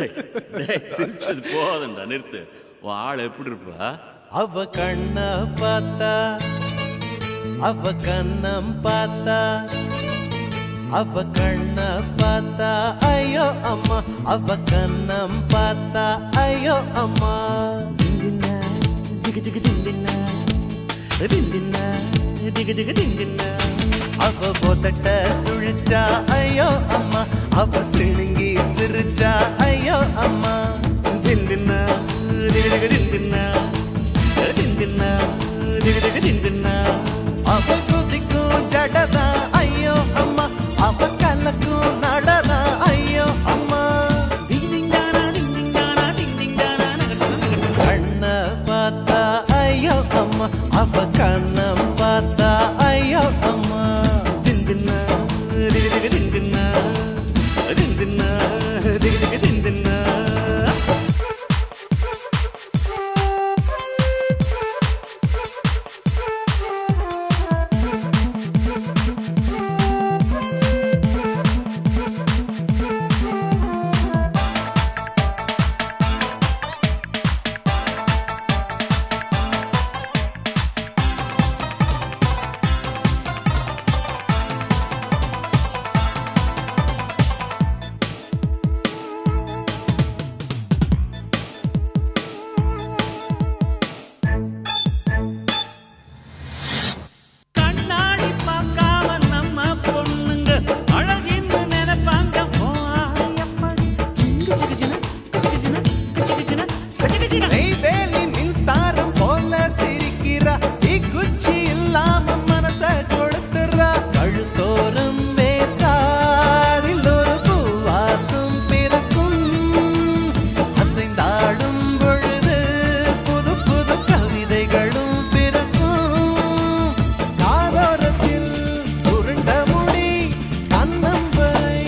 டேய், டேய், சிரிச்சது போதும்டா, நிறுத்து. உன் ஆள் எப்படி இருப்பா? அவ கண்ண பார்த்தா, அவ கண்ணம் பார்த்தா, அவ கண்ண பார்த்தா ஐயோ அம்மா, அவ கண்ணம் பார்த்தா ஐயோ அம்மா. திண்டினா திகு திகு திண்டினா, திண்டினா திகு திகு திண்டினா. அவ போதட்ட சுழிச்சா ஐயோ அம்மா, அவ சிணுங்கி சிரிச்சா ஐயோ அம்மா. திண்டினா திகு திகு திண்டினா, திண்டினா திகு திகு திண்டினா. அவ குதிக்கும் ஜடதா ஐயோ அம்மா, அவ கலக்கும் நடதா ஐயோ அம்மா. கண்ண பார்த்தா ஐயோ அம்மா, அவ கண்ணம் பார்த்தா ஐயோ அம்மா. திண்டினா திகு திகு திண்டினா, திண்டினா திகு திகு திண்டினா. நெய்வேலி மின்சாரம் போல சிரிக்கிறா, குச்சி இல்லாம மனச கொடுத்துறா. கழுத்தோறும் வேத்தாரில் ஒரு பூவாசம் பிறக்கும், அசைந்தாடும் பொழுது புது புது கவிதைகளும் பிறக்கும். காதோரத்தில் சுருண்ட முடி கண்ணம்பரை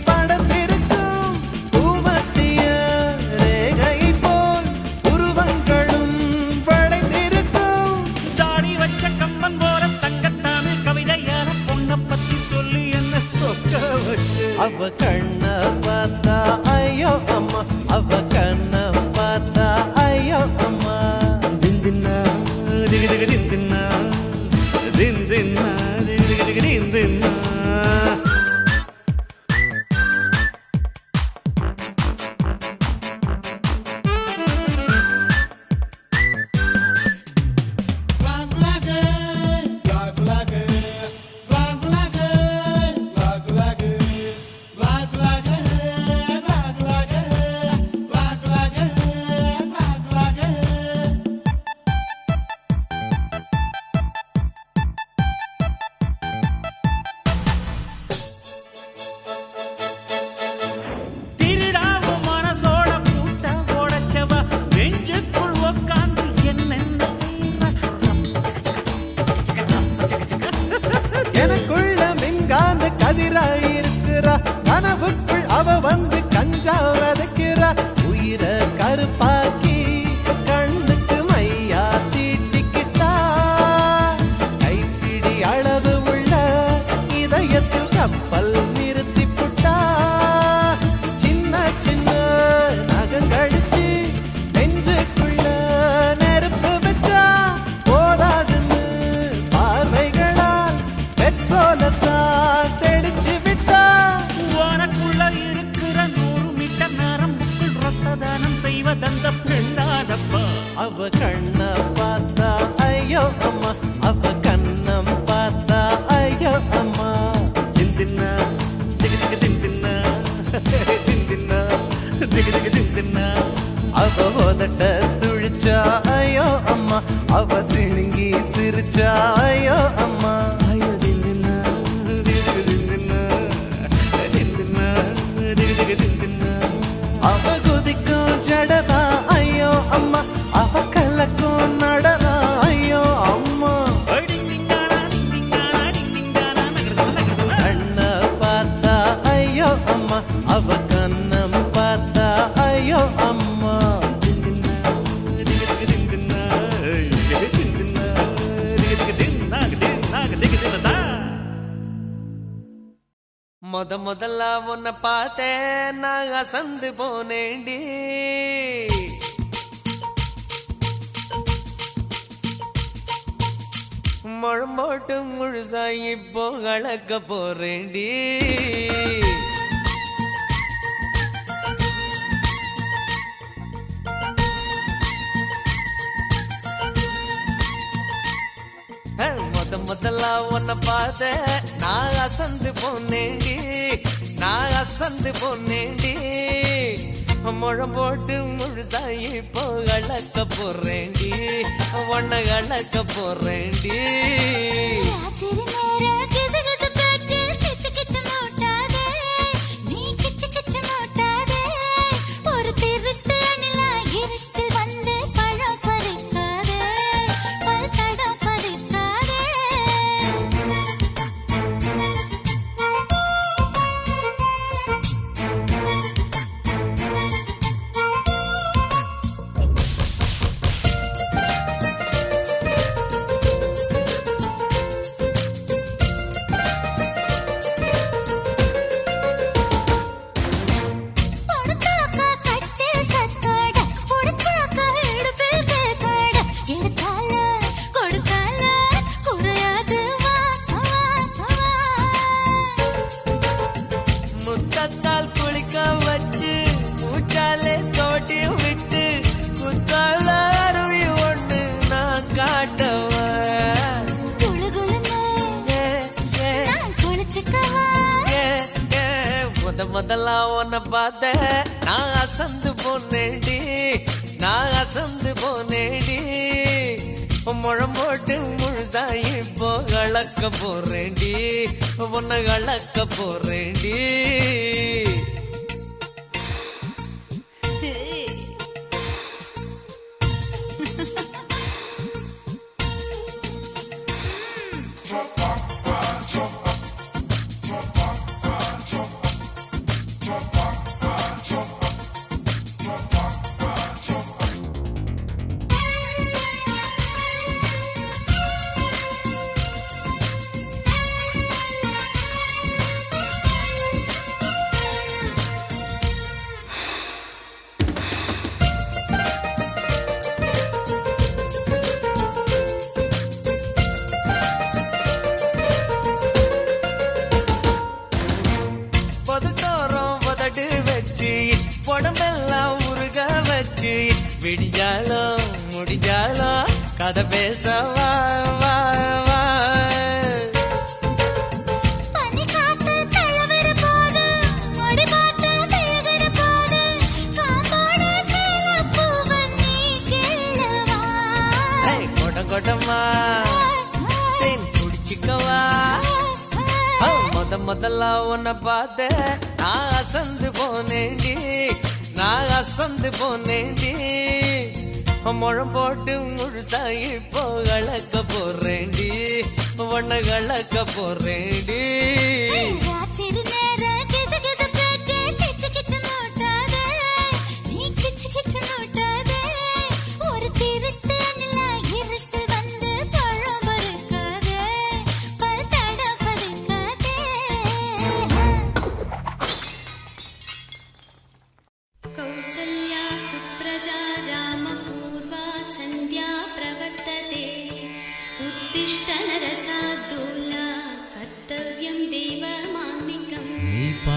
படர்ந்திருக்கும், பூமத்திய ரேகை போல் உருவங்களும் படைந்திருக்கும். தாடி வச்ச கம்மன் போல தங்கத்தாமிழ் கவிதையான பொண்ண பத்தி சொல்லி என்ன சொக்க வச்சு. அவ கண்ண பார்த்தா ஐயோ அம்மா, அவ கண்ண பார்த்தா ஐயோ அம்மா. திண்டினா திகு திகு திண்டினா, திண்டினா திகு திகு திகு திண்டினா. திருடாவும் மனசோட பூட்ட உடைச்சவ நெஞ்சுக்குள் உக்காந்து என்னென்ன செய்யற. எனக்குள்ள மின்காந்த கதிராயிருக்கிறா, கனவுக்குள் அவ வந்து கஞ்சா வதக்கிறா. உயிர கருப்பாக்கி கண்ணுக்கு மையா தீட்டிக்கிட்டா, கைப்பிடி அளவு உள்ள இதயத்தில் கப்பல் நிறுத்தி புட்டா. சின்ன சின்ன நகங்கழிச்சு நெஞ்சுக்குள்ள நெருப்பு வச்சா, போதாதுன்னு பார்வைகளால் பெட்ரோலத்தான் தெளிச்சு விட்டா. உனக்குள்ள இருக்கிற 100 மீட்டர் நரம்புக்குள் ரத்த தானம் செய்வதந்த பெண்ணாதப்பா. அவ கண்ண பார்த்தா ஐயோ அம்மா, அவ கண்ணம் பார்த்தா ஐயோ அம்மா. திண்டினா திகு திகு திண்டினா, திண்டினா திகு திகு திண்டினா. அவ உதட்ட சுழிச்சா ஐயோ அம்மா, அவ சிணுங்கி சிரிச்சா ஐயோ அம்மா. ஐயோ திண்டினா திகு திகு திண்டினா, திண்டினா திகு திகு திண்டினா. அவ குதிக்கும் ஜடதா ஐயோ அம்மா, அவ கலக்கும் நடதா ஐயோ அம்மா. கண்ண பார்த்தா ஐயோ அம்மா, அவ கண்ணம் பார்த்தா ஐயோ அம்மா. திண்டினா முதல்ல உன்னை பார்த்தேன் நான் அசந்து போனேண்டி முழம்போட்டு முழுசா இப்போ கலக்க போறேண்டி முதல்ல உன்னை பார்த்த நான் அசந்து போனேண்டி நான் அசந்து போனேண்டி முழம் போட்டு முழுசாயி இப்போ கலக்க போறேண்டி உன்னை கலக்க போறேண்டி முதல்ல உன்னை பார்த்த நான் அசந்து போனேடி நான் அசந்து போனேடி முழம் போட்டு முழுசாயி இப்போ கலக்க போறேண்டி உன்னை கலக்க போறேண்டி உடம்பெல்லாம் உருக வச்சு விடிஞ்சாலும் முடிஞ்சாலும் கதை பேச வா வா வா கொடமா தேன் குடிச்சிக்கவா முதல்ல உன்னை பார்த்த நான் அசந்து போனேண்டி நான் அசந்து போனேண்டி முழம் போட்டு முழுசாயி இப்போ கலக்க போறேண்டி உன்னை கலக்க போறேண்டி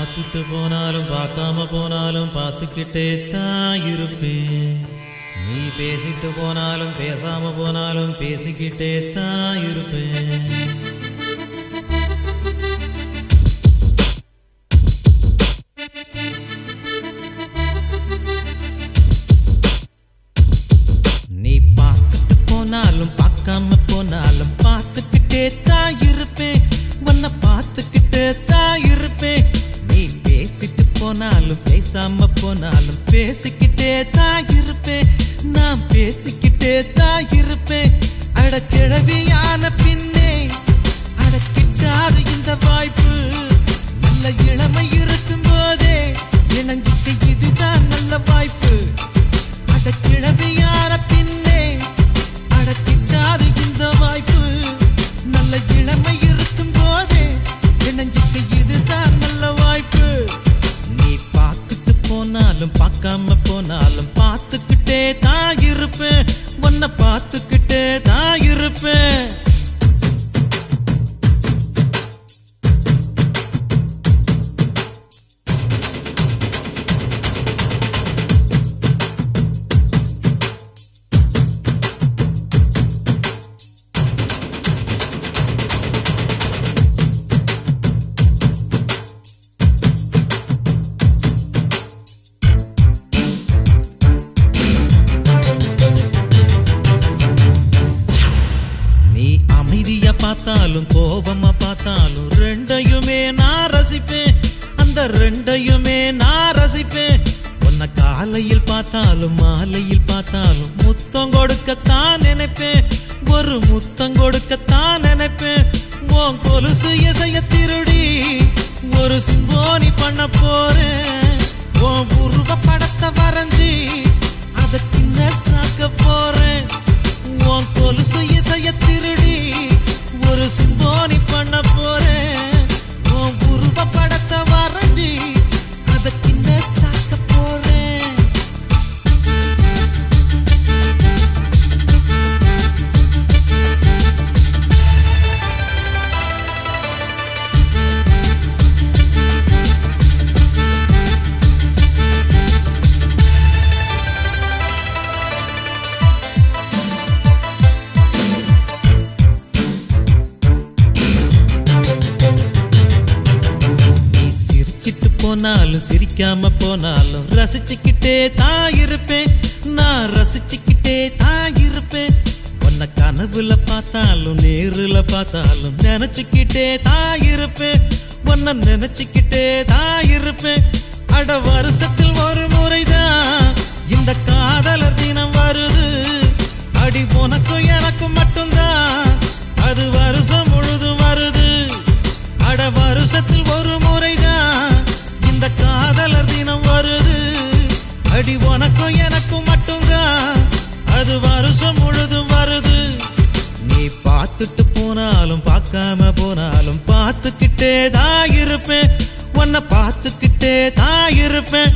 பார்த்துட்டு போனாலும் பார்க்காம போனாலும் பார்த்துக்கிட்டே தான் இருப்பேன் நீ பேசிட்டு போனாலும் பேசாம போனாலும் பேசிக்கிட்டே தான் இருப்பேன் நீ பார்த்துட்டு போனாலும் பார்க்காம போனாலும் பார்த்துக்கிட்டே தான் இருப்பேன் உன்னை பார்த்துக்கிட்டே தான் இருப்பேன் பேசிட்டு போனாலும் பேசாம போனாலும் பேசிக்கிட்டே தான் இருப்பேன் நான் பேசிக்கிட்டே தான் இருப்பேன் அட கிழவியான பின்னே அட கிட்டாது இந்த வாய்ப்பு நல்ல இளமை இருக்கும் போதே இணைஞ்சிக்க இதுதான் நல்ல வாய்ப்பு அட கிழவியான பின்னே அட கிட்டாது இந்த வாய்ப்பு நல்ல இளமை இருக்கும் போதே இணைஞ்சிக்க இதுதான் நல்ல பார்க்காம போனாலும் பார்த்துக்கிட்டே தான் இருப்பேன், உன்னை பார்த்துக்கிட்டே தான் இருப்பேன். பார்த்தாலும் கோபமா பார்த்தாலும் ரெண்டையுமே நான் ரசிப்பேன், அந்த ரெண்டையுமே நான் ரசிப்பேன். உன்னை காலையில் பார்த்தாலும் மாலையில் பார்த்தாலும் முத்தம் கொடுக்கத்தான் நினைப்பேன், ஒரு முத்தம் கொடுக்கத்தான் நினைப்பேன். உன் கொலுசு இசைய திருடி ஒரு சிம்போனி பண்ண போறேன், உன் உருவ படத்தை வரைஞ்சி அதை தின்ன சாக்க போறேன். உன் கொலுசு இசைய திருடி ஒரு சிம்போனி பண்ண போறேன், உன் உருவ படத்தை வரைஞ்சி அதை கிண்ண சாக்க போறேன். போனாலும் சிரிக்காம போனாலும் ரசிச்சுக்கிட்டே தான் இருப்பேன், நான் ரசிச்சுக்கிட்டே தான் இருப்பேன். உன்னை கனவுல பார்த்தாலும் நேருல பார்த்தாலும் நினைச்சுக்கிட்டே தான் இருப்பேன், உன்னை நினைச்சுக்கிட்டே தான் இருப்பேன். அட வருஷத்தில் ஒரு முறைதான் இந்த காதலர் தினம் வருது, அடி உனக்கும் எனக்கும் மட்டும்தான் அது வருஷம் முழுதும் வருது. அட வருஷத்தில் ஒரு முறைதான் இந்த காதலர் தினம் வருது, அடி உனக்கும் எனக்கும் மட்டும்தான் அது வருஷம் முழுதும் வருது. நீ பார்த்துட்டு போனாலும் பார்க்காம போனாலும் பார்த்துக்கிட்டே தான் இருப்பேன், உன்னை பார்த்துக்கிட்டே தான் இருப்பேன்.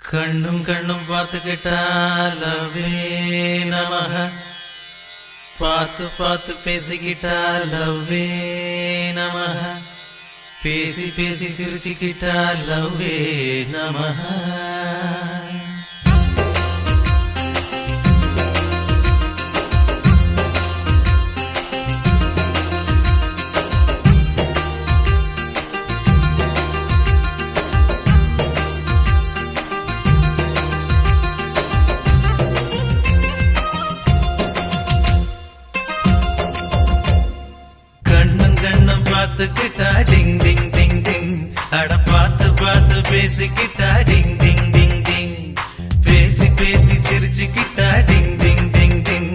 கண்ணும் கண்ணும் பார்த்துக்கிட்டா லவ்வே நமஹ, பார்த்து பார்த்து பேசிக்கிட்டா லவ்வே நமஹ, பேசி பேசி சிரிச்சுக்கிட்டா லவ்வே நமஹ. பார்த்துக்கிட்டா டிங் டிங் டிங் டிங், அட பார்த்து பார்த்து பேசிக்கிட்டா டிங் டிங் டிங் டிங், பேசி பேசி சிரிச்சுக்கிட்டா டிங் டிங் டிங் டிங்,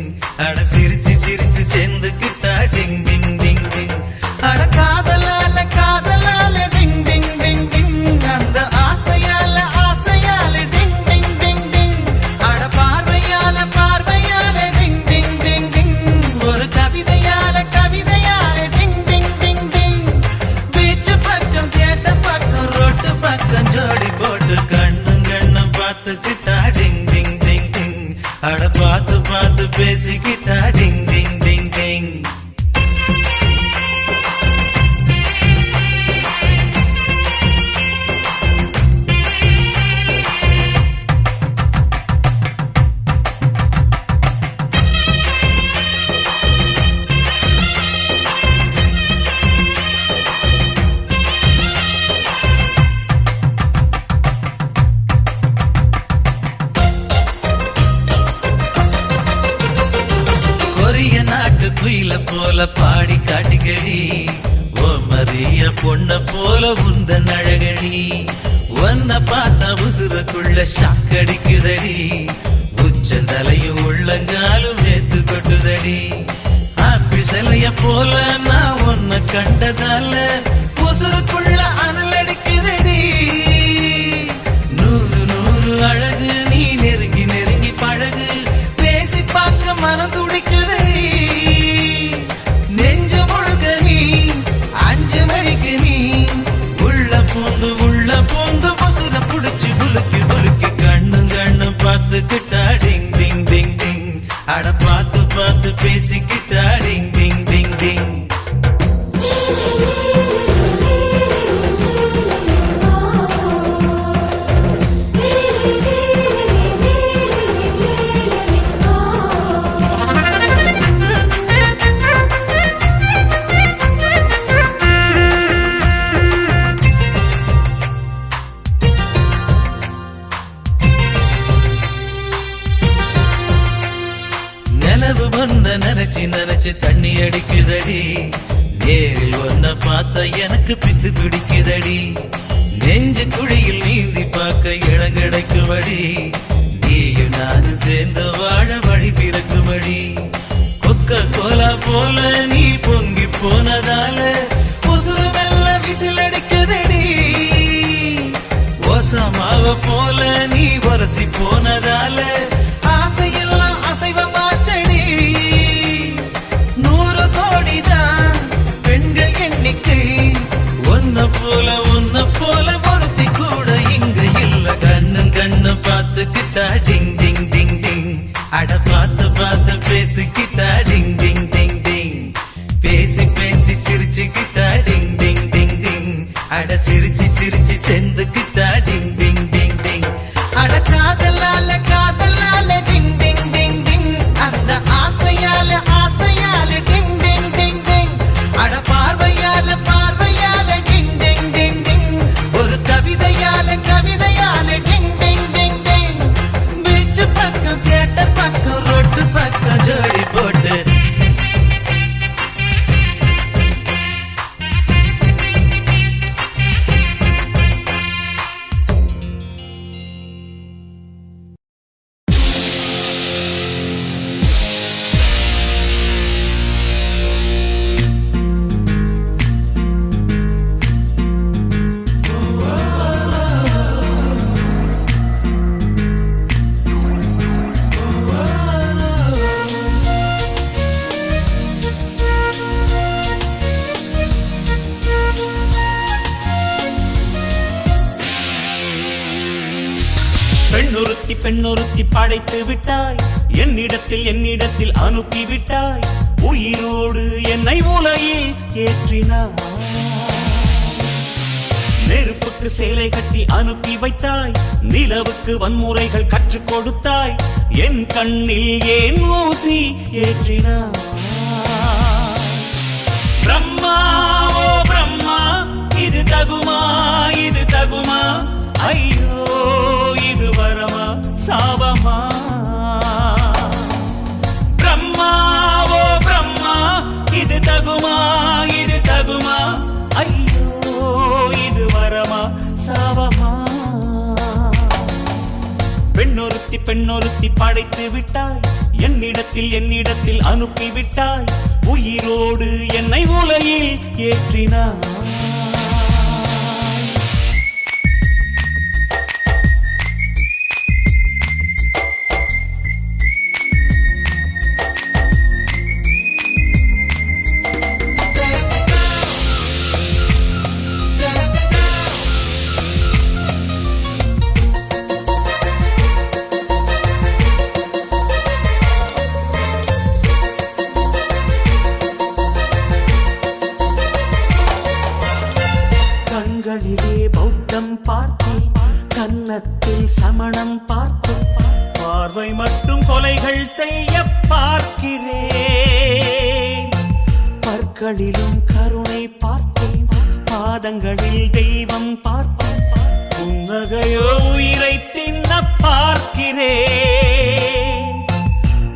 அட சிரிச்சு சிரிச்சு சேர்ந்துக்கிட்டா டிங் டிங் டிங் டிங். அட காதலால காதலால டிங் டிங் டிங் டிங், அந்த ஆசையால ஆசையால டிங் டிங் டிங் டிங், அட பார்வையால பார்வையால டிங் டிங் டிங் டிங், ஒரு கவிதையால கவிதையால டிங் டிங் டிங் டிங். பீச்சு பக்கம் கேட்ட பக்கம் ரோட்டு பக்கம் ஜோடி போட்டு கண்ணும் கண்ணும் பார்த்துக்கிட்டா டிங் டிங் டிங் டிங், அட பார்த்து பார்த்து பேசிக்கிட்டா டிங் டிங் டிங் டிங். குயில போல பாடி காட்டிக்கடி, ஓ மரிய பொண்ண போல உந்த நழகடி, ஒன்ன பார்த்தா உசுரக்குள்ள ஷாக்கடிக்குதடி, உச்சந்தலையும் உள்ளங்காலும் நேத்து கொட்டுதடி. ஆப்பிள் செல போல நான் உன்னை கண்டதால உசுருக்குள்ள அனல் அடிக்குதடி. நூறு நூறு அழகு நீ நெருங்கி நெருங்கி பழகு, பேசி பார்க்க மனம் துடிக்குதடி. நெஞ்சு முழுக்க நீ 5 மணிக்கு நீ உள்ள பூந்து உசுர புடிச்சு புலுக்கி புலுக்கி கண்ணும் கண்ணும் பார்த்துக்கிட்டா டிங் டிங் டிங் டிங். அட பார்த்து பார்த்து பேசிக்கிட்டா டிங் டிங் டிங் டிங். நிலவு ஒன்ன நினைச்சு நினைச்சு தண்ணி அடிக்குதடி. நேரில் ஒன்ன பார்த்தா எனக்கு பித்து பிடிக்குதடி. நெஞ்சு குழியில் நீந்தி பார்க்க இடம் கிடைக்குமடி. நீயும் நானும் சேர்ந்து வாழ வழி பிறக்குமடி. கொக்க கோலா போல நீ பொங்கி போனதால உசுறு மெல்ல விசில் அடிக்குதடி. ஓசமாவ போல நீ வரசி போனதால ஆசையெல்லாம் அசைவமாச்சடி. 100 கோடிதான் பெண்கள் எண்ணிக்கை, ஒன்ன போல ஒருத்தி கூட இங்க இல்ல. கண்ணும் கண்ணு பார்த்துக்கிட்டா டிங் டிங் டிங் டிங். அட பார்த்து பார்த்து பேசிக்கிட்டா டிங் டிங் டிங் டிங். பேசி பேசி சிரிச்சுக்கிட்டா டிங் டிங் டிங் டிங். அட சிரிச்சு சிரிச்சு செந்துக்கிட்டா டிங் டிங் டிங் டிங். அட காதலால டிங் டிங் டிங் டிங். அந்த ஆசையால டிங் டிங் டிங் டிங். அட பார்வையால டிங் டிங் டிங் டிங். ஒரு கவிதையால டிங் டிங் டிங் டிங். பீச் பக்கம் தியேட்டர் பக்கம் ரோட்டு பக்கம் ஜோடி போட்டு பெண்ணொருத்தி படைத்து விட்டாய். என்னிடத்தில் அனுப்பி விட்டாய். உயிரோடு என்னை உலையில் ஏற்றினாய். நெருப்புக்கு சேலை கட்டி அனுப்பி வைத்தாய். நிலவுக்கு வன்முறைகள் கற்றுக் கொடுத்தாய். என் கண்ணில் ஏன் ஊசி ஏற்றினாய். பிரம்மா ஓ பிரம்மா, இது தகுமா ஐயோ இது வரமா சாபமா. பிரம்மா ஓ பிரம்மா, இது தகுமா ஐயோ இது வரமா சாபமா. பெண்ணொருத்தி படைத்து விட்டாய். என்னிடத்தில் அனுப்பி விட்டாய். உயிரோடு என்னை உலையில் ஏற்றினாய். கண்களிலே பௌத்தம் பார்த்தேன், கன்னத்தில் சமணம் பார்த்தேன். பார்வை மற்றும் கொலைகள் செய்ய பார்க்கிறேன். பற்களிலும் கருணை பார்த்தேன், பாதங்களில் தெய்வம் பார்த்தேன். புன்னகையோ உயிரை தின்ன பார்க்கிறேன்.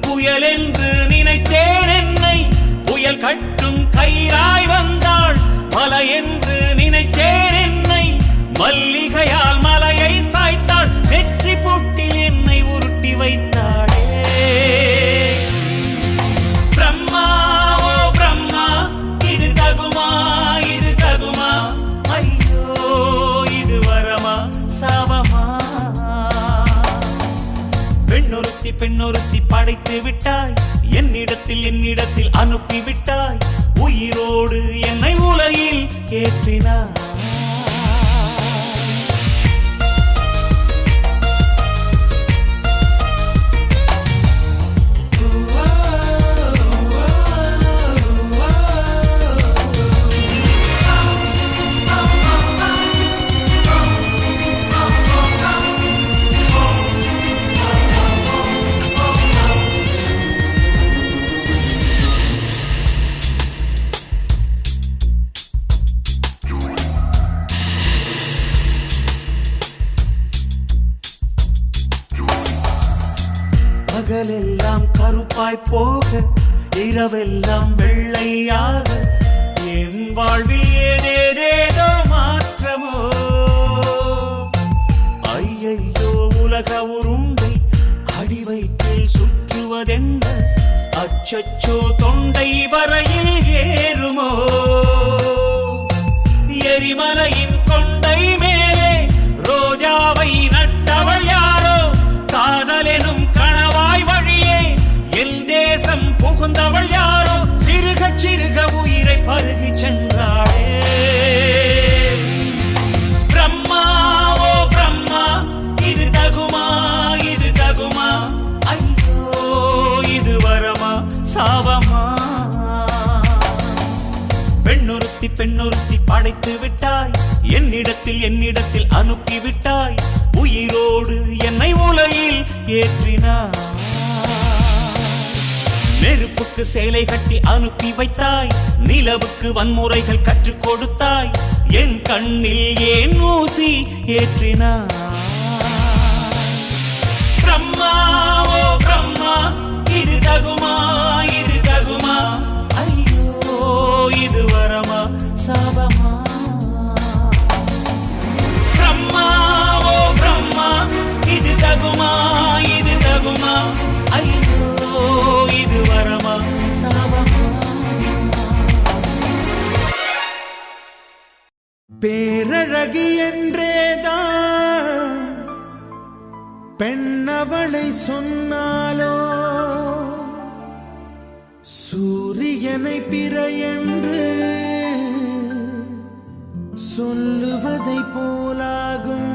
புயல் என்று நினைத்தேன் என்னை, புயல் கட்டும் கயிறாய் வந்தாள். மலை என்று நினைத்தேன் என்னை, மல்லிகையால் மலையை சாய்த்தாள். வெற்றி பொட்டில் என்னை உருட்டி வைத்தாளே. பிரம்மா ஓ பிரம்மா, பெண்ணொருத்தி படைத்து விட்டாய், என்னிடத்தில் அனுப்பி விட்டாய், உயிரோடு என்னை உலகில் ஏற்றினாய். பகலெல்லாம் கருப்பாய் போக, இரவெல்லாம் வெள்ளையாக, என் வாழ்வில் ஏதேதேதோ மாற்றமோ. ஐயையோ உலக உருண்டை அடிவயிற்றில் சுற்றுவதென்ன, அச்சச்சோ தொண்டை வரையில் ஏறுமோ. எரிமலையின் கொண்டை மேலே ரோஜாவை நட்டவள் யாரோ, காதலெனும் கணவாய் வழியே என் தேசம் புகுந்தவள் யாரோ, சிறுக சிறுக உயிரை பருகி சென்றாளே. பிரம்மா ஓ பிரம்மா, இது தகுமா இது தகுமா, ஐயோ இது வரமா சாபமா. பெண்ணொருத்தி படைத்து விட்டாய், என்னிடத்தில் அனுப்பி விட்டாய், உயிரோடு என்னை உலகில் ஏற்றினாய். நெருப்புக்கு சேலை கட்டி அனுப்பி வைத்தாய், நிலவுக்கு வன்முறைகள் கற்றுக் கொடுத்தாய், என் கண்ணில் ஏன் ஊசி ஏற்றினாய். பிரம்மா ஓ பிரம்மா, இது தகுமா இது தகுமா, ஐயோ இது வரமா சாபமா. பிரம்மா ஓ பிரம்மா, இது தகுமா இது தகுமா, ஐயோ இது வரமா சாபமா. பேரழகி என்றேதான் பெண்ணவளை சொன்னாலோ, சூரியனை பிற என்று சொல்லுவதை போலாகும்.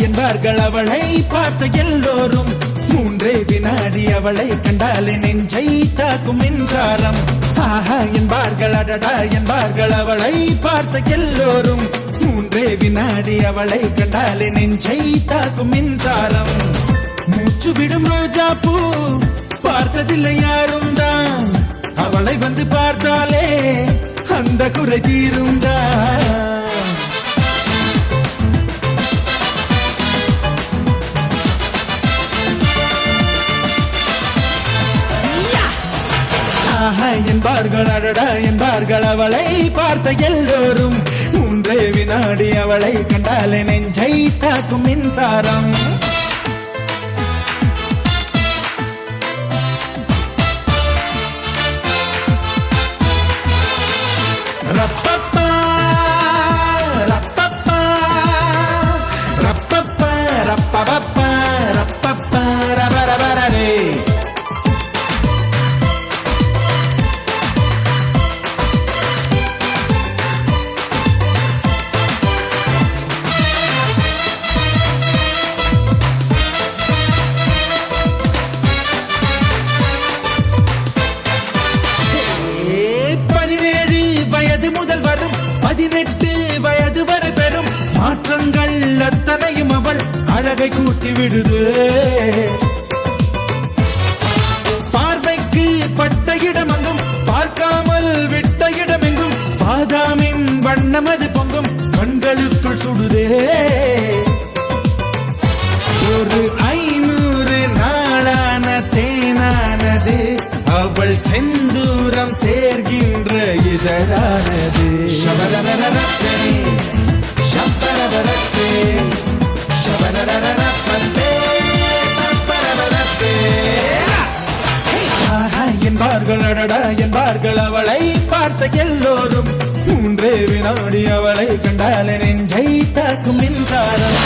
என்பார்கள் அவளை பார்த்த எல்லோரும், மூன்றே வினாடி அவளை கண்டாலே நெஞ்சை தாக்கும் மின்சாரம். ஆஹா என்பார்கள் அடடா என்பார்கள் அவளை பார்த்த எல்லோரும், மூன்றே வினாடி அவளை கண்டாலே நெஞ்சை தாக்கும் மின்சாரம். மூச்சு விடும் ரோஜா பூ பார்த்ததில்லை யாரும் தான், அவளை வந்து பார்த்தாலே அந்த குறை தீருந்தான். என்பார்கள் அடடா என்பார்கள் அவளை பார்த்த எல்லோரும், மூன்றே வினாடி அவளை கண்டாலே நெஞ்சை தாக்கும் மின்சாரம். ரப்பப்பா ரப்பப்பா ரப்பப்பா ரப்பப்பா ரப்பப்பா ரபரபரரே. அழகை கூட்டி விடுது, பார்வைக்கு பட்ட இடமெங்கும் பார்க்காமல் விட்ட இடமெங்கும் பாதாமின் வண்ணமது பொங்கும் கண்களுக்குள் சுடுதே. ஒரு 500 நாளான தேனானது அவள் செந்தூரம் சேர்கின்ற இதழானது ஷபரரரரப்பே ஷம்பரரரப்பே ஷபரரரரப்பே ஷம்பரரரப்பே ஆஹா என்பார்கள் அடடா என்பார்கள் அவளை பார்த்த எல்லோரும் 3 வினாடி அவளை கண்டாலே நெஞ்சை தாக்கும் மின்சாரம்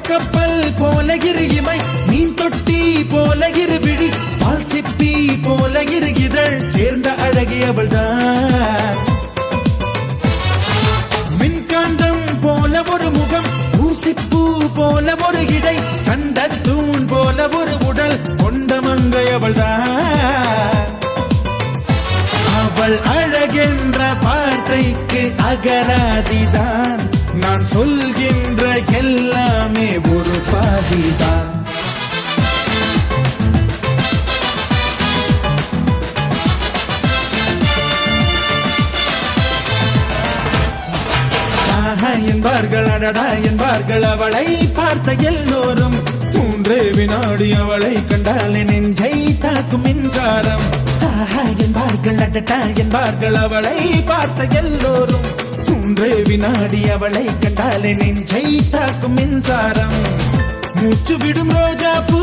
கப்பல் போல இமை மீன் தொட்டி போல விழி பால் சிப்பி போல இதழ் சேர்ந்த அழகியவள் தான் மின்காந்தம் போல ஒரு முகம் ஊசிப்பூ போல ஒரு இடை கண்ட தூண் போல ஒரு உடல் கொண்ட மங்கையவள் தான் அவள் அழகென்ற வார்த்தைக்கு அகராதிதான் நான் சொல்கின்ற எல்லாமே ஒரு பாதிதான் ஆஹா என்பார்கள் அடடா என்பார்கள் அவளை பார்த்த எல்லோரும் 3 வினாடி அவளை கண்டாலே நெஞ்சை தாக்கும் மின்சாரம் ஆஹா என்பார்கள் அடடா என்பார்கள் அவளை பார்த்த எல்லோரும் 3 வினாடி அவளை கண்டாலே நெஞ்சை தாக்கும் மின்சாரம் மூச்சு விடும் ரோஜா பூ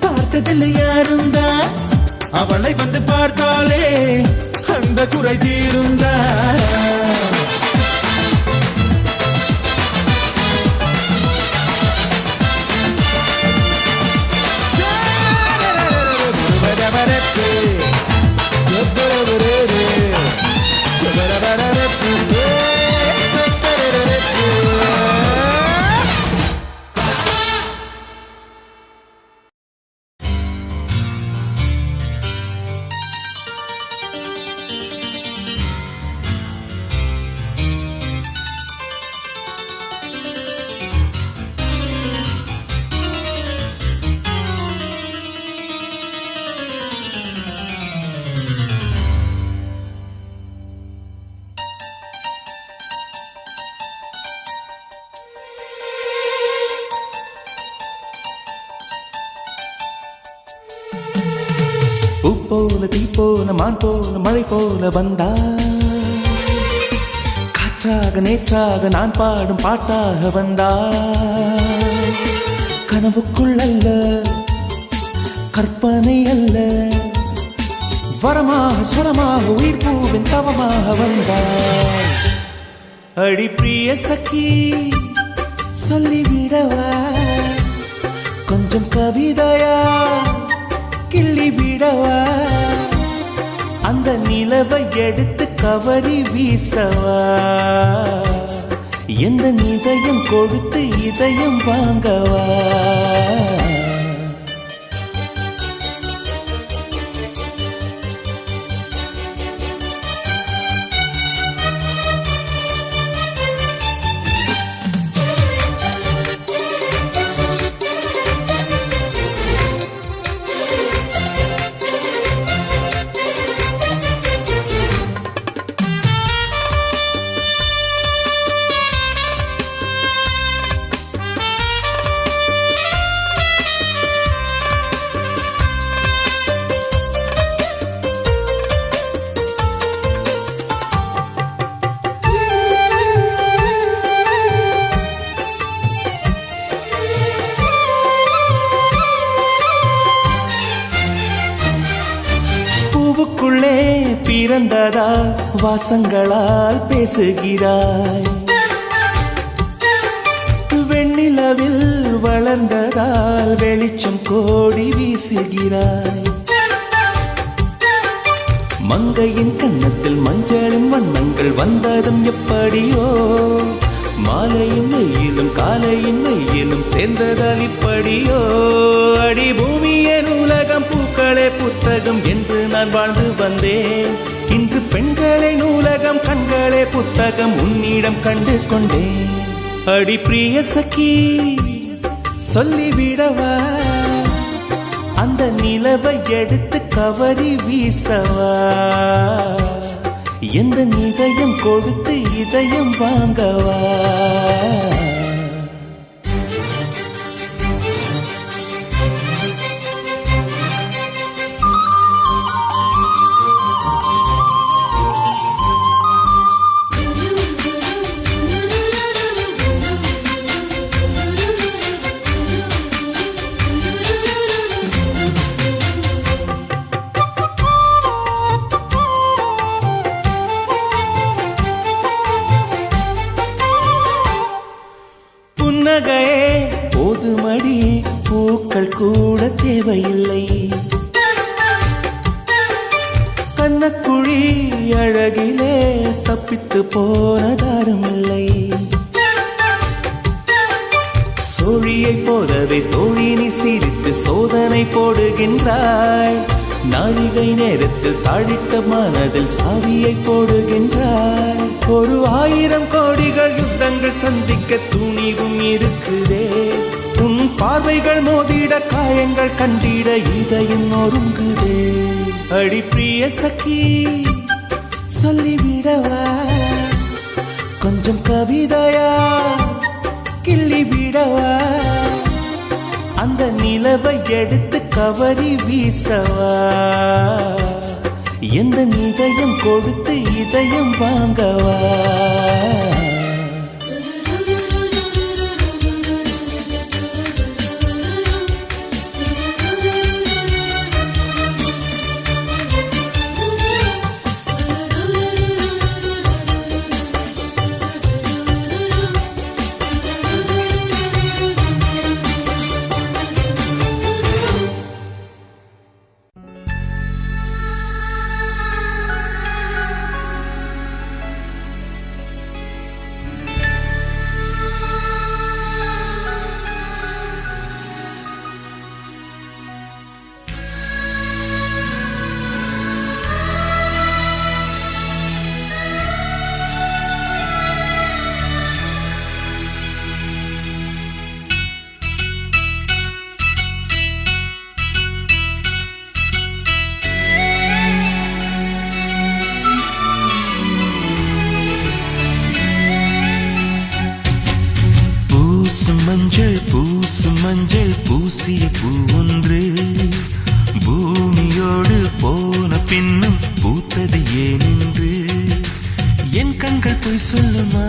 பார்த்ததில்லை யாரும் தான் அவளை வந்து பார்த்தாலே அந்த குறை தீருந்தா பூ போல தீ போல மான் போல மழை போல வந்தா காற்றாக நேற்றாக நான் பாடும் பாட்டாக வந்தா கனவுக்குள் அல்ல கற்பனை அல்ல வரமாக சுரமாக உயிர் பூவின் தவமாக வந்தாள் அடி பிரிய சखी சொல்லிவிடவா கொஞ்சம் கவிதையா கிள்ளி விடவா அந்த நிலவை எடுத்து கவரி வீசவா எந்த இதயம் கொடுத்து இதயம் வாங்கவா பூவுக்குள்ளே பிறந்ததால் வாசங்களால் பேசுகிறாய் வெண்ணிலவில் வளர்ந்ததால் வெளிச்சம் கோடி வீசுகிறாய் மங்கையின் கன்னத்தில் மஞ்சளின் வண்ணங்கள் வந்ததும் எப்படியோ மாலையின் வெயிலும் காலையின் வெயிலும் சேர்ந்ததால் இப்படியோ அடி பூமியின் உலகம் பூக்களே புத்தகம் என்று நான் வாழ்ந்து வந்தேன் இன்று பெண்கள் கண்களே நூலகம் கண்களே புத்தகம் உன்னிடம் கண்டு கொண்டேன். அடி பிரிய சகி சொல்லிவிடவா, அந்த நிலவை எடுத்து கவரி வீசவா, எந்த இதயம் கொடுத்து இதயம் வாங்கவா. புன்னகையே போதுமடி, பூக்கள் கூட தேவையில்லை. கண்ணக்குழி அழகிலே தப்பித்து போனதாரும் இல்லை. சோழியை போலவே தோழினி சிரித்து சோதனை போடுகின்றாய். நாழிகை நேரத்தில் தாழிட்ட மனதில் சாவியை போடுகின்றாய். 1000 கோடிகள் யுத்தங்கள் சந்திக்க துணிவும் இருக்குதே. உன் பார்வைகள் மோதிட காயங்கள் கண்டிட இதயம் நொறுங்குதே. அடி பிரிய சகி சொல்லிவிடவா, கொஞ்சம் கவிதையா கிள்ளிவிடவா, அந்த நிலவை எடுத்து கவரி வீசவா, எந்த இதயம் கொடுத்து இதயம் வாங்கவா. மஞ்சள் பூசிய பூ ஒன்று பூமியோடு போன பின்னும் பூத்தது ஏனென்று என் கண்கள் பொய் சொல்லுமா,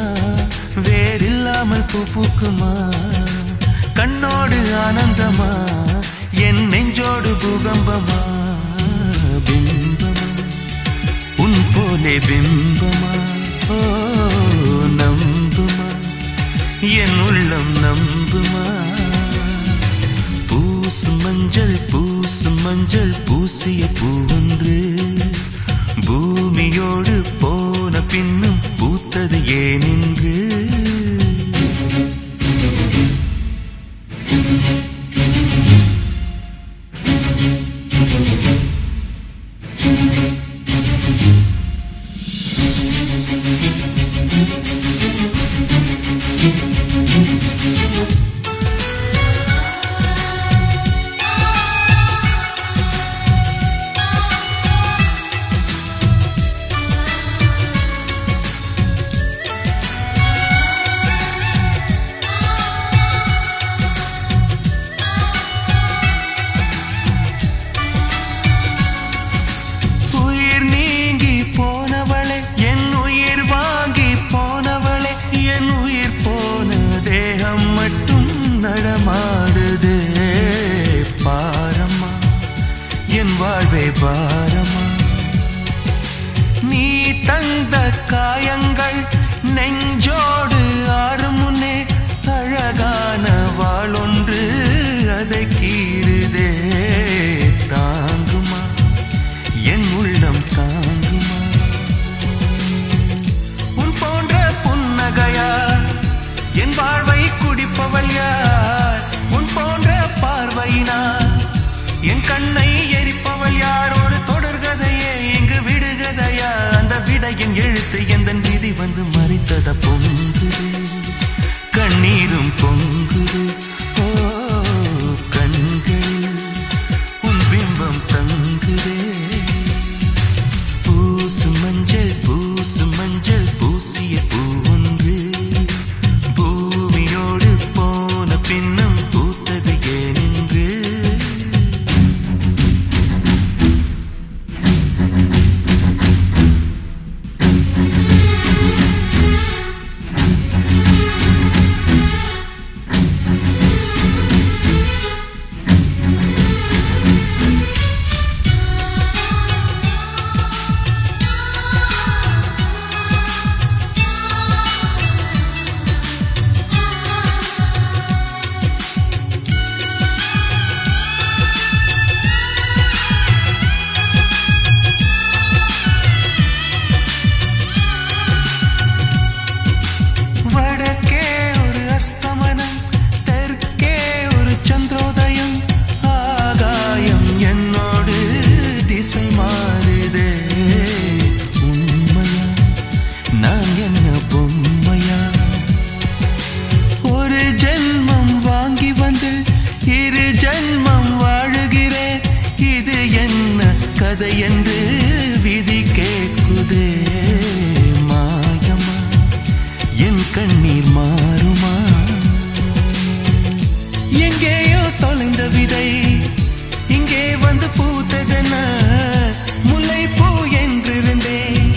வேறில்லாமல் பூ பூக்குமா, கண்ணோடு ஆனந்தமா, என் நெஞ்சோடு பூகம்பமா, பிம்பமா உன் போலே பிம்பமா, ஓ நம்புமா என் உள்ளம் நம்புமா. பூசும் மஞ்சள் பூசிய பூவொன்று பூமியோடு போன பின்னும் பூத்தது ஏனென்று. எந்தன் எழுத்து எந்தன் விதி வந்து மறைத்தத பொங்குது கண்ணீரும் பொங்குது ஓ கண்கள் உன் பிம்பம் தங்குதே பூசு மஞ்சள் பூசிய பூ ஒன்று பூமியோடு போன பின்னம் பூத்தது ஏனென்று என்று விதி கேட்குதே மாயமா என் கண்ணீர் மாறுமா எங்கேயோ தொலைந்த விதை இங்கே வந்து பூத்ததென முல்லை பூ என்றிருந்தேன்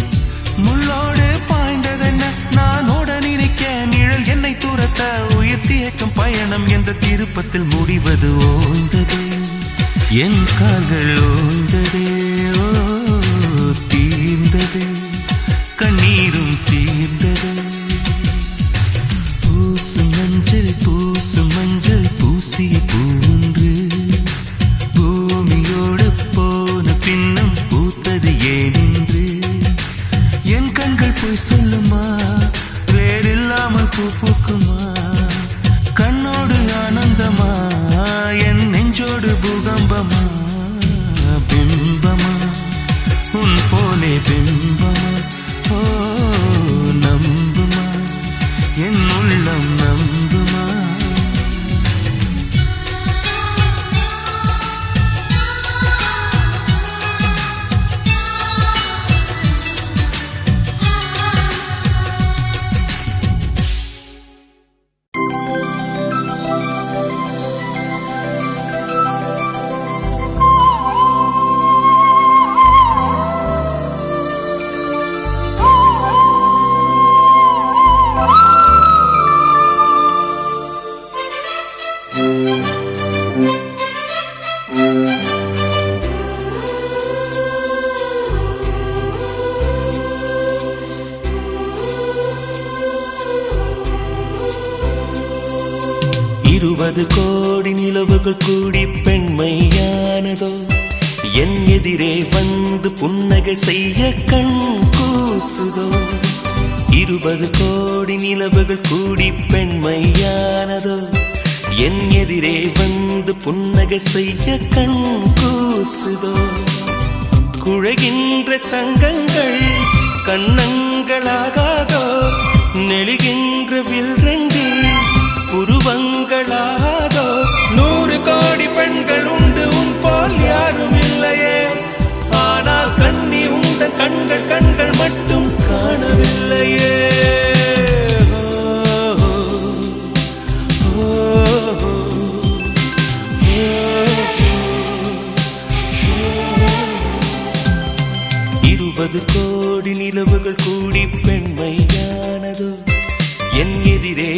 முள்ளோடு பாய்ந்ததென நான் ஓட நினைக்க நிழல் என்னை துரத்த உயிர் தியக்கும் பயணம் என்ற திருப்பத்தில் முடிவது ஓய்ந்தது என் கால்கள் ஓய்ந்ததே ஓ தீர்ந்தது கண்ணீரும் தீர்ந்தது பூசு மஞ்சள் பூசிய பூன்று பூமியோடு போன பின்னம் பூத்தது ஏனென்று என் கண்கள் போய் சொல்லுமா வேறில்லாமல் பூ பூக்குமா கண்ணோடு ஆனந்தமா என் நெஞ்சோடு பூகம்பமா பிம்பமா உன் போலே பிம்பமா ஓ நம்புமா என் உள்ளம் நம்புமா கோடி நிலவுகள் கூடி பெண்மையானதோ என் எதிரே வந்து புன்னகை செய்ய கண் கூசுதோ 20 கோடி நிலவுகள் கூடி பெண்மையானதோ என் எதிரே வந்து புன்னகை செய்ய கண் கூசுதோ குழைகின்ற தங்கங்கள் கண்ணங்களாகாதோ நெளிகின்ற வில் ரெண்டு புருவங்களாதோ 100 கோடி பெண்கள் உண்டு உன் போல் யாரும் இல்லையே ஆனால் கண்ணி உண்ட கண்கள் மட்டும் காணவில்லையே கோடி நிலவுகள் கூடி பெண்மையானதோ என் எதிரே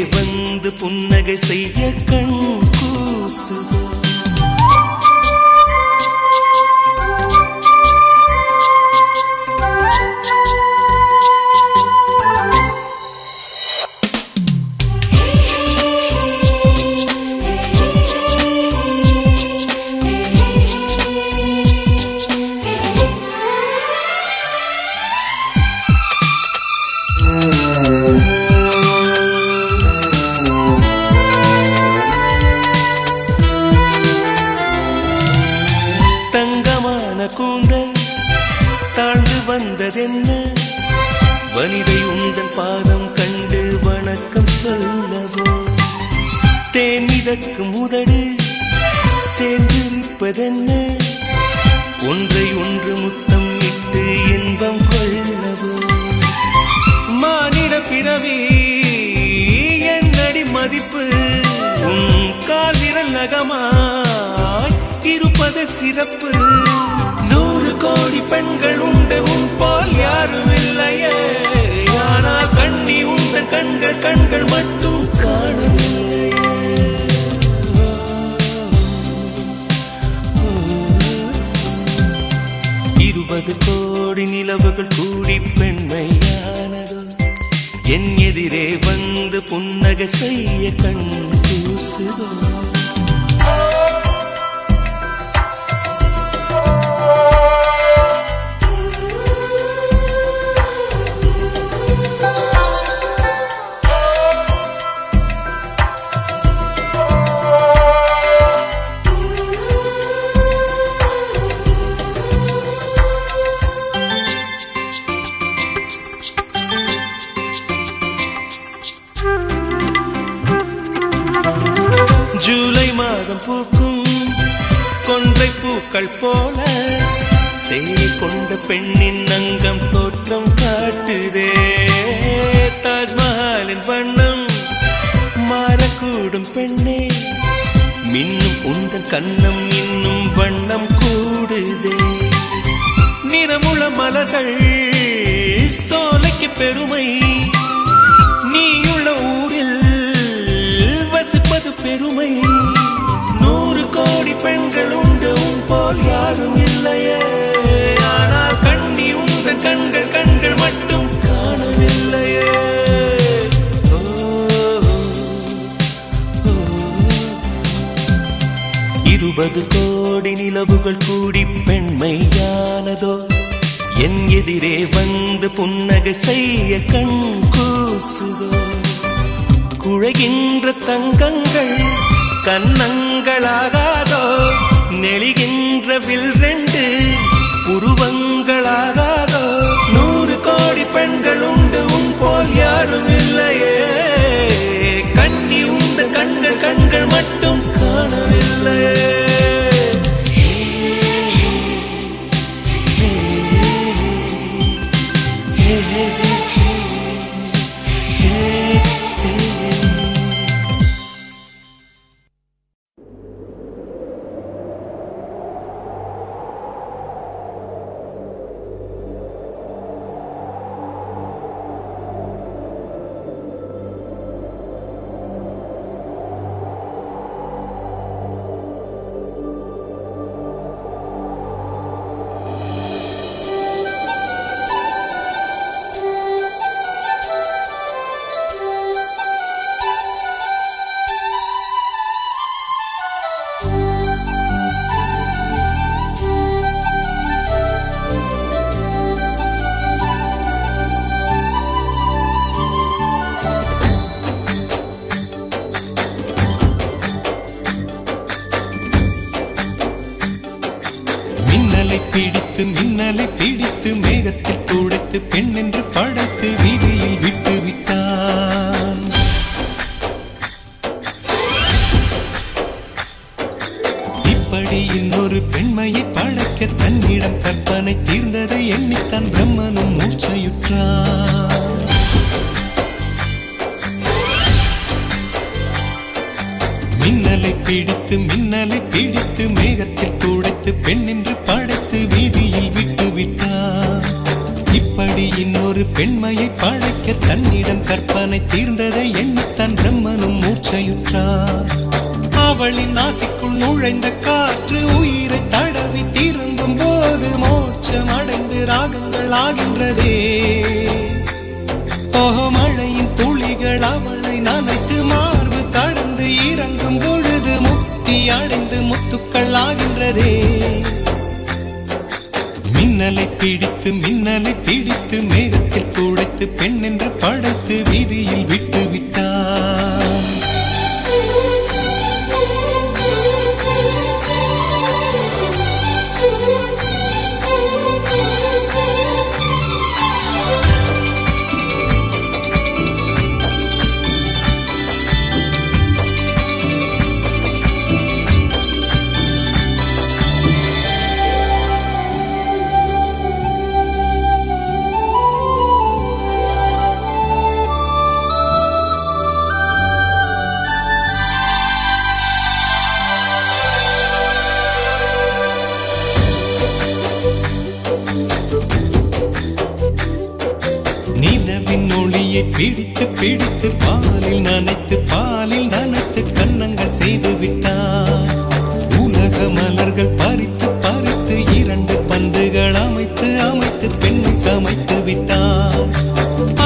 தேன் மிதக்கும் உதடு சேர்ந்திருப்பதென்ன ஒன்றை ஒன்று முத்தம் இட்டு இன்பம் கொள்ளவோ மானிட பிறவி என்னடி மதிப்பு உன் கால் விரல் நகமாய் இருப்பது சிறப்பு 100 கோடி பெண்கள் உண்டு உன் போல் யாரும் இல்லையே ஆனால் கண்ணி உந்தன் கண்கள் கண்கள் மட்டும் காணவில்லை 20 கோடி நிலவுகள் கூடி பெண்மையானதோ என் எதிரே வந்து புன்னகை செய்ய கண் கூசுதோ ஜூலை மாதம் பூக்கும் கொன்றை பூக்கள் போல சேரி கொண்ட பெண்ணின் அங்கம் தோற்றம் காட்டுதே தாஜ்மஹாலின் வண்ணம் மாறக்கூடும் பெண்ணே மின்னும் உந்தன் கண்ணம் இன்னும் வண்ணம் கூடுதே நிறமுள்ள மலர்கள் சோலைக்கு பெருமை நீயுள்ள ஊரில் வசிப்பது பெருமை 100 கோடி பெண்கள் உண்டு உன் போல் யாரும் இல்லையே ஆனால் கண்ணி உந்தன் கண்கள் கண்கள் மட்டும் காணவில்லையே 20 கோடி நிலவுகள் கூடி பெண்மையானதோ என் எதிரே வந்து புன்னகை செய்ய கண் கூசுதோ குழைகின்ற தங்கங்கள் கன்னங்களாகாதோ நெளிகின்ற வில் 2 உருவங்களாகாதோ 100 கோடி பெண்கள் உண்டு உன் போல் யாரும் இல்லையே கண்ணி உந்த கண்கள் கண்கள் மட்டும் காணவில்லையே மின்னலை பிடித்து மேகத்தில் துடைத்து பெண் என்று படைத்து வீதியில் விட்டு விட்டான் இப்படி இன்னொரு பெண்மையை படைக்க தன்னிடம் கற்பனை தீர்ந்ததை எண்ணித்தான் பிரம்மனும் மூர்ச்சையுற்றான் மின்னலை பிடித்து மேகத்தில் துடைத்து பெண் என்று படைத்து வீதியில் விட்டு விட்டான் இப்படி இன்னொரு பெண்மையை படைக்க தன்னிடம் கற்பனை தீர்ந்ததை எண்ணித்தான் பிரம்மனும் மூர்ச்சையுற்றான் அவளின் ஆசைக்குள் நுழைந்த காற்று உயிரை தடவி திரும்பும் போது மோட்சம் அடைந்து ராகங்கள் ஆகின்றதே ஓஹோ மழையின் துளிகள் அவளை நனைத்து மார்பு கடந்து இறங்கும் பொழுது முக்தி அடைந்து முத்துக்கள் ஆகின்றதே மின்னலை பிடித்து மேகத்தில் துடைத்து பெண் என்று படைத்து வீதியில் விட்டு விட்டான் கையை பிடித்து பிடித்து பாலில் நனைத்து கன்னங்கள் செய்து விட்டார். உலக மலர்கள் பறித்து பறித்து 2 பந்துகள் அமைத்து அமைத்து பெண்ணை சமைத்து விட்டார்.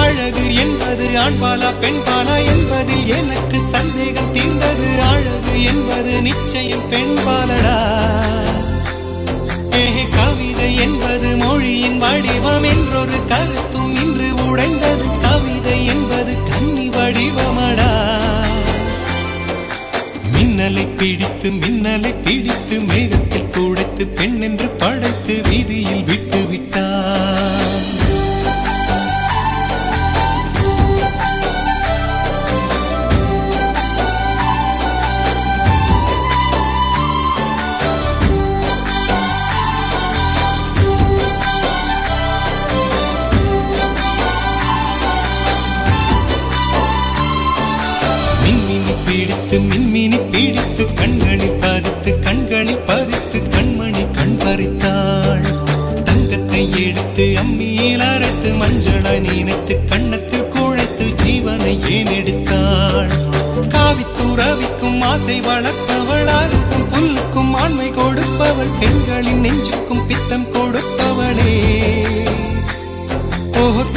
அழகு என்பது ஆண்பாலா பெண்பாலா என்பதில் எனக்கு சந்தேகம் தீர்ந்தது. அழகு என்பது நிச்சயம் பெண்பாலடா. கவிதை என்பது மொழியின் வடிவம் என்றொரு கருத்தும் இன்று உடைந்தது. கவிதை என்பது கன்னி வடிவமடா. மின்னலை பிடித்து மேகத்தில் துடைத்து பெண் என்று படைத்து வீதியில் விட்டு விட்டார். மின்மினி பிடித்து கண்களில் பதித்து கண்மணி கண் பறித்தாள். தங்கத்தை எடுத்து அம்மியில் அரைத்து மஞ்சளாய் நினைத்து கண்ணத்தில் குழைத்து ஜீவனை ஏன் எடுத்தாள். காவித்துறவிக்கும் ஆசை வளர்ப்பவள், அருகும் புல்லுக்கும் ஆண்மை கொடுப்பவள், பெண்களின் நெஞ்சுக்கும் பித்தம் கொடுப்பவளே.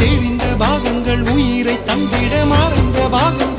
தெரிந்த பாகங்கள் உயிரை தந்திட மறந்த பாகம்